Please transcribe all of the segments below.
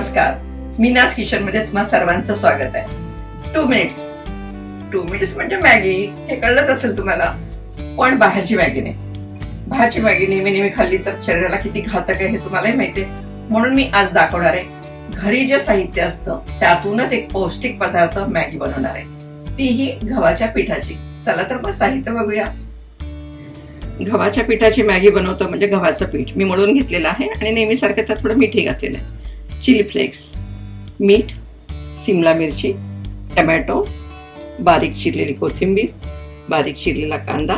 नमस्कार, मीनाज किचन मध्ये तुम्हा सर्वांचं स्वागत आहे. 2 मिनिट्स म्हणजे मॅगी, हे कळलंच असेल तुम्हाला. पण बाहेरची मॅगी नाही. बाहेरची मॅगी नेहमी खाल्ली तर शरीराला किती घातक आहे हे तुम्हालाही माहितीये. म्हणून मी आज दाखवणार आहे घरी जे साहित्य असतं त्यातूनच एक पौष्टिक पदार्थ मॅगी बनवणार आहे, तीही गव्हाच्या पिठाची. चला तर मग साहित्य बघूया. गव्हाच्या पिठाची मॅगी बनवतो म्हणजे गव्हाचं पीठ मी मळून घेतलेलं आहे आणि नेहमीसारखं त्यात थोडं मीठही घातलेलं आहे. चिली फ्लेक्स, मीठ, सिमला मिरची, टमॅटो, बारीक चिरलेली कोथिंबीर, बारीक चिरलेला कांदा,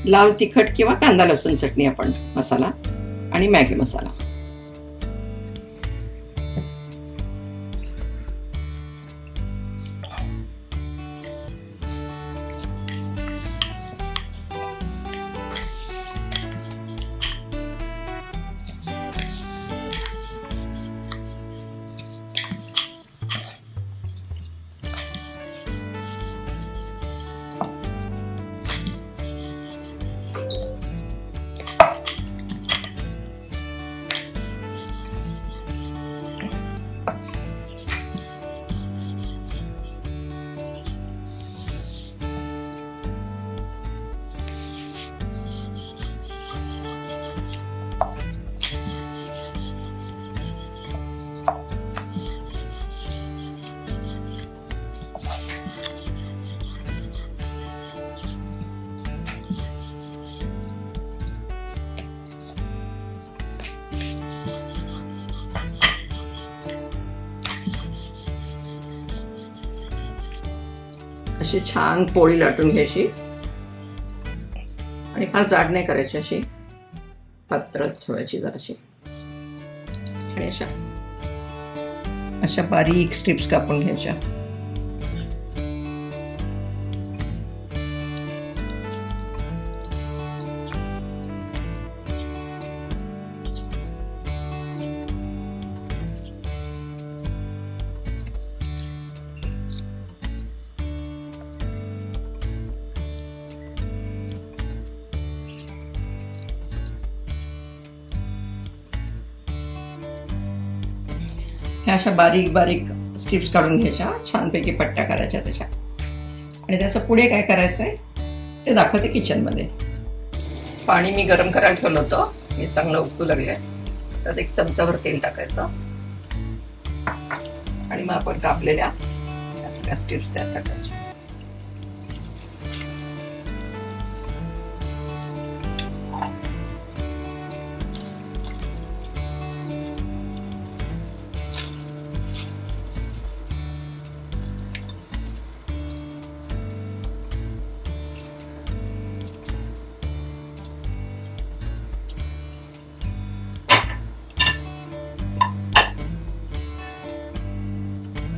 लाल तिखट किंवा कांदा लसूण चटणी आपण मसाला आणि मॅगी मसाला. अशी छान पोळी लाटून घ्यायची आणि फार जाड नाही करायची, अशी पातळ ठेवायची जराशी. आणि अशा बारीक स्ट्रिप्स कापून घ्यायच्या. ह्या अशा बारीक बारीक स्ट्रिप्स काढून घ्यायच्या, छानपैकी पट्ट्या करायच्या त्याच्या. आणि त्याचं पुढे काय करायचंय ते दाखवते किचनमध्ये. पाणी मी गरम करायला ठेवलं होतं, हे चांगलं उकळू लागलंय. त्यात 1 चमचाभर तेल टाकायचं आणि मग आपण कापलेल्या या सगळ्या स्ट्रिप्स त्यात टाकायच्या.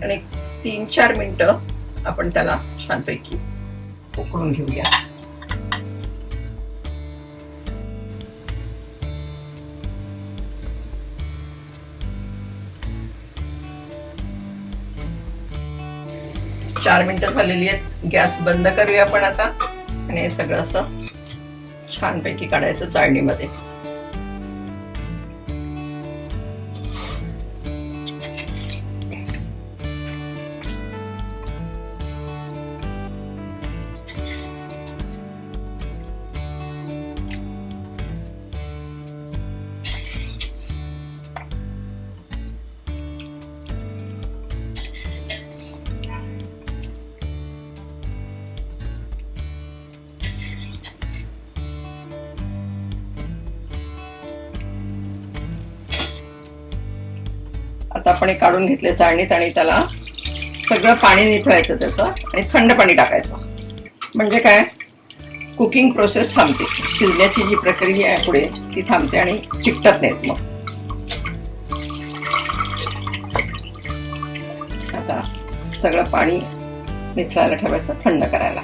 आणि 3-4 मिनिटं आपण त्याला छानपैकी उकळून घेऊया. चार मिनिटं झालेली आहेत. गॅस बंद करूया आपण आता आणि हे सगळं असं छानपैकी काढायचं चाळणीमध्ये. आता आपण हे काढून घेतले चाळणीत आणि त्याला सगळं पाणी निथळायचं त्याचं आणि थंड पाणी टाकायचं. म्हणजे काय, कुकिंग प्रोसेस थांबते, शिजण्याची जी प्रक्रिया आहे पुढे ती थांबते आणि चिकटत नाहीत. मग आता सगळं पाणी निथळायला ठेवायचं, थंड करायला.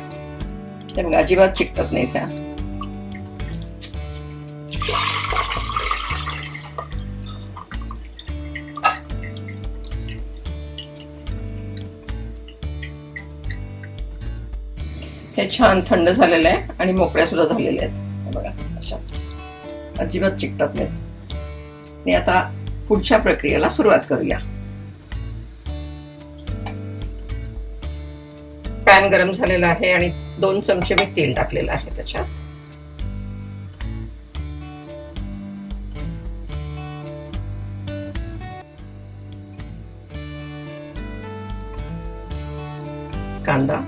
ते मग अजिबात चिकटत नाही त्या. हे छान थंड झालेलं आहे आणि मोकळ्या सुद्धा झालेल्या आहेत. बघा अशा अजिबात चिकटत नाहीत. आणि आता पुढच्या प्रक्रियेला सुरुवात करूया. पॅन गरम झालेला आहे आणि 2 चमचे मी तेल टाकलेलं आहे त्याच्यात. कांदा,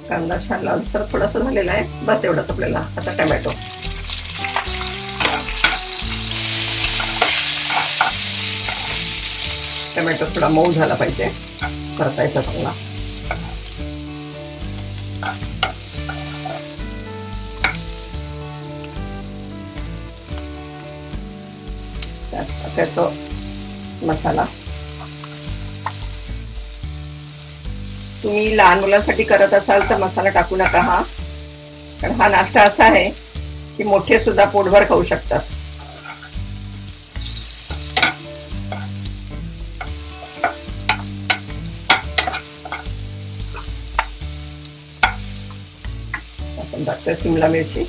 कांदा छान लालसर थोडासा झालेला आहे. बस एवढंच आपल्याला. आता टोमॅटो, टोमॅटो थोडा मऊ झाला पाहिजे, परतायचा चांगला. त्यात टाकायचा मसाला. तुम्ही लहान मुलांसाठी करत असाल तर मसाला टाकू नका हा, कारण हा नाश्ता असा आहे की मोठे सुद्धा पोटभर खाऊ शकतात. आपण टाकतोय शिमला मिरची,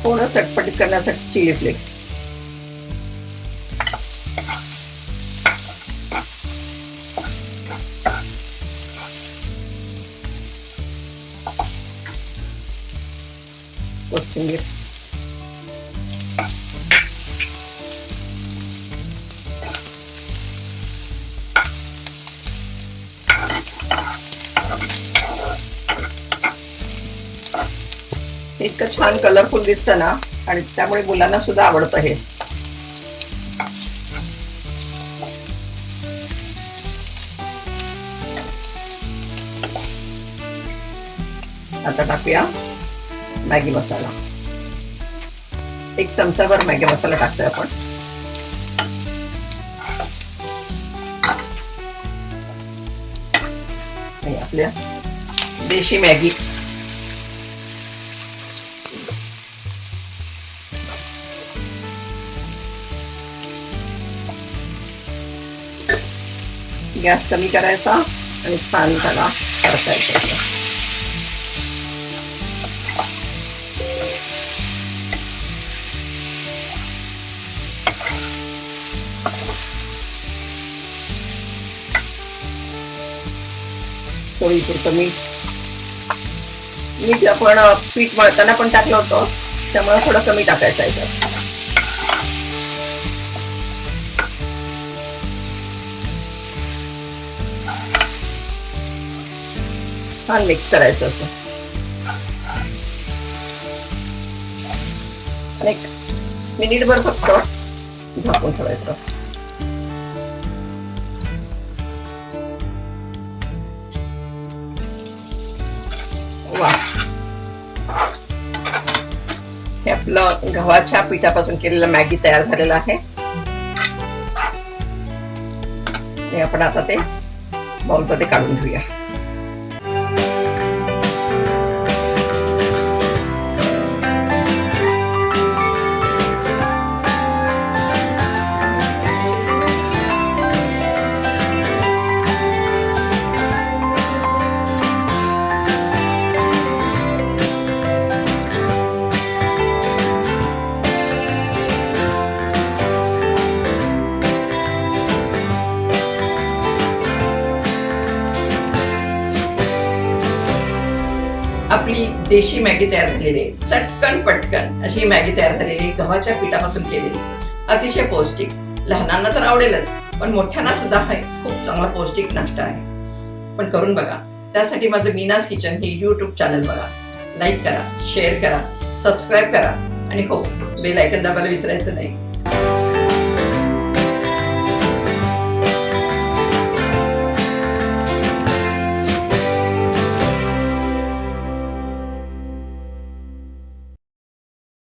थोडं चटपटीत करण्यासाठी चिली फ्लेक्स, कोथिंबीर, इतकं छान कलरफुल दिसतं ना, आणि त्यामुळे मुलांना सुद्धा आवडतं हे. आता टाकूया मॅगी मसाला. 1 चमचाभर मॅगी मसाला टाकतोय आपण. आणि आपल्या देशी मॅगी, गॅस कमी करायचा आणि छान त्याला परतायचं. चवीपुरतं मीठ. मीठ आपण पीठ मळताना पण टाकलं होतं, त्यामुळे थोडं कमी टाकायचं आहे. छान मिक्स करायचं असं. आणि 1 मिनिटभर फक्त झाकून ठेवायचं. वा, हे आपलं गव्हाच्या पिठापासून केलेलं मॅगी तयार झालेलं आहे. आणि आपण आता ते बाउलमध्ये काढून घेऊया. आपली देशी मॅगी तयार झालेली आहे. चटकन पटकन अशी मॅगी तयार झालेली, गव्हाच्या पिठापासून केलेली, अतिशय पौष्टिक. लहानांना तर आवडेलच, पण मोठ्यांना सुद्धा हा खूप चांगला पौष्टिक नाश्ता आहे. पण करून बघा. त्यासाठी माझं मीनाज किचन हे YouTube चॅनल बघा, लाईक करा, शेअर करा, सबस्क्राईब करा आणि हो, बेल आयकॉन दाबायला विसरायचं नाही.